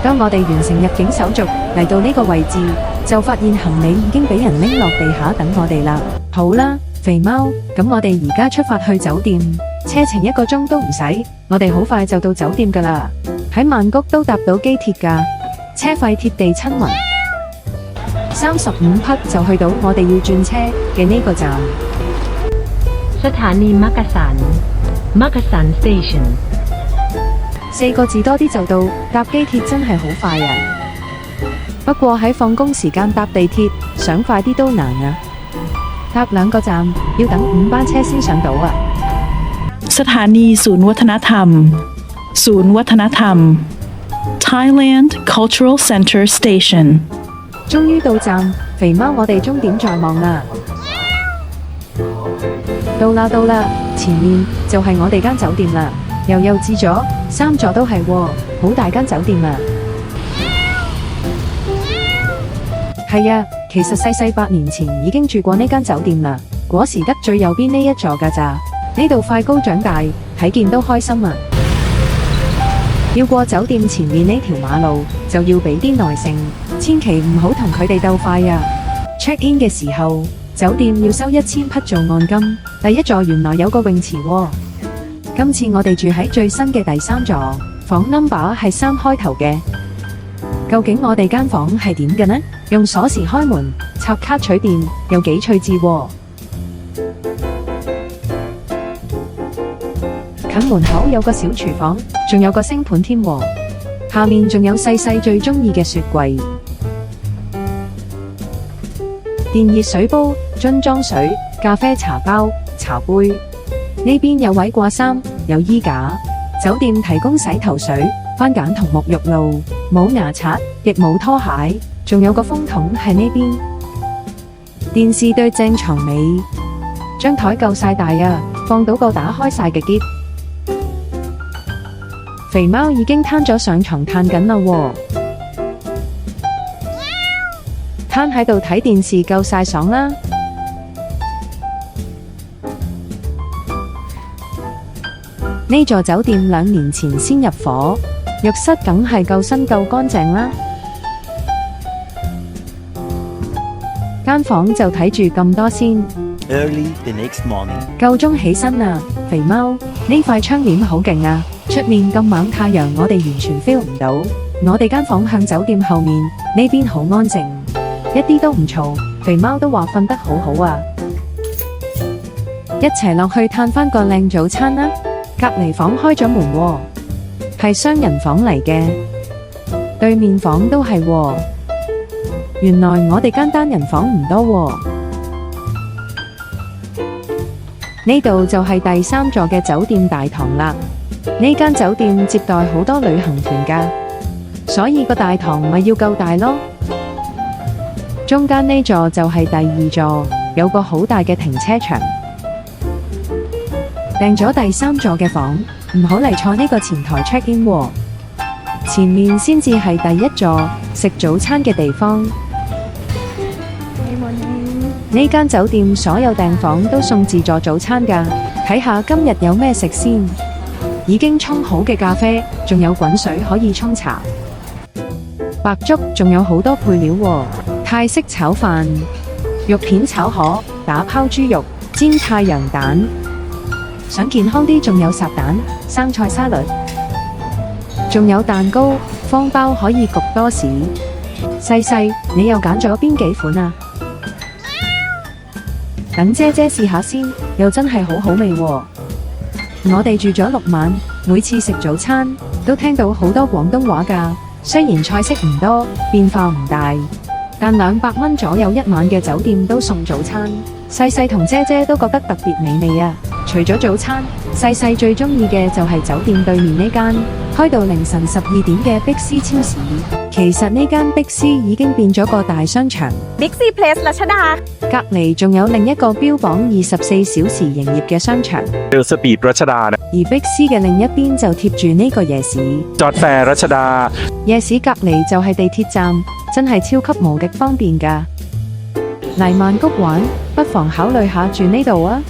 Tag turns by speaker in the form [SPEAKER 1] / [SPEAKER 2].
[SPEAKER 1] 當我哋完成入境手續，嚟到呢個位置，就發現行李已經俾人拎落地下等我哋啦。好啦，肥貓，咁我哋而家出發去酒店，車程1個鐘都唔使，我哋好快就到酒店噶啦。喺曼谷都搭到機鐵噶，車費貼地親民，35匹就去到我哋要轉車嘅呢個站。
[SPEAKER 2] สถานีมักกะสัน Makasan Station
[SPEAKER 1] 4個字多啲就到，搭機鐵真係好快啊！不過喺放工時間搭地鐵，想快啲都難啊！搭2個站要等5班車先上到啊！
[SPEAKER 3] สถานีศูนย์วัฒนธรรม ศูนย์วัฒนธรรม Thailand Cultural Center Station
[SPEAKER 1] 終於到站，肥貓我哋終點在望啦！到啦，前面就係我哋間酒店啦，又幼稚咗，3座都係喎，好大間酒店啊！係啊，其實細8年前已經住過呢間酒店啦，嗰時得最右邊呢一座㗎咋，呢度快高長大，睇見都開心啊！要過酒店前面呢條馬路，就要俾啲耐性，千祈唔好同佢哋鬥快啊！ check in 嘅時候，酒店要收1000匹做按金。第一座原來有個泳池喎，今次我哋住喺最新嘅第3座，房 number 係3開頭嘅。究竟我哋間房係點嘅呢？用鎖匙開門，插卡取電，有幾趣致喎。近門口有個小廚房，仲有個星盤添喎。下面仲有細最鍾意嘅雪櫃。電熱水煲、樽裝水、咖啡茶包、茶杯。呢邊有位掛衫，有衣架。酒店提供洗頭水、番梘同沐浴露，冇牙刷，亦冇拖鞋，仲有個風筒喺呢邊。電視對正床尾，張台夠晒大啊，放到個打開晒嘅篋。肥貓已經攤咗上床嘆緊啦喎。攤喺度睇電視夠晒爽啦！呢座酒店2年前先入伙，浴室梗係夠新夠乾淨啦。間房就睇住咁多先。
[SPEAKER 4] Early the next morning，
[SPEAKER 1] 夠鐘起身啦，肥貓，呢塊窗簾好勁啊！出面咁猛太陽，我哋完全 feel 唔到。我哋間房向酒店後面，呢邊好安靜。一啲都唔嘈，肥貓都話瞓得好好啊！一齊落去嘆返個靚早餐啦！隔離房開咗門喎，係雙人房嚟嘅，對面房都係喎。原來我哋間單人房唔多喎。呢度就係第3座嘅酒店大堂啦。呢間酒店接待好多旅行團㗎，所以個大堂咪要夠大咯。中間呢座就係第2座，有個好大嘅停車場。訂咗第3座嘅房，唔好嚟坐呢個前台 check in 喎。前面先至係第1座，食早餐嘅地方。呢間酒店所有訂房都送自助早餐㗎，睇下今日有咩食先。已經沖好嘅咖啡，仲有滾水可以沖茶。白粥仲有好多配料喎。泰式炒飯、肉片炒河、打拋豬肉、煎太陽蛋。想健康啲，仲有烚蛋、生菜沙律，仲有蛋糕、方包可以焗多士。細，你又揀咗邊幾款啊？等姐姐試下先，又真係好好味喎。我哋住咗6晚，每次食早餐都聽到好多廣東話㗎。雖然菜式唔多，變化唔大。但200蚊左右1晚嘅酒店都送早餐，細同姐姐都覺得特別美味啊！除咗早餐，細最鍾意嘅就係酒店對面呢間開到凌晨12點嘅 Big C 超市。其實呢間 Big C 已經變咗個大商場。
[SPEAKER 5] Big C Place รัชดา
[SPEAKER 1] 隔離仲有另一個標榜24小時營業嘅商場。
[SPEAKER 6] สปีดรัชดา
[SPEAKER 1] 而 Big C 嘅另一邊就貼住呢個夜市。
[SPEAKER 6] จอดแฟร์รัชดา
[SPEAKER 1] 夜市隔離就係地鐵站，真係超級無敵方便㗎。嚟曼谷玩，不妨考慮下住呢度啊！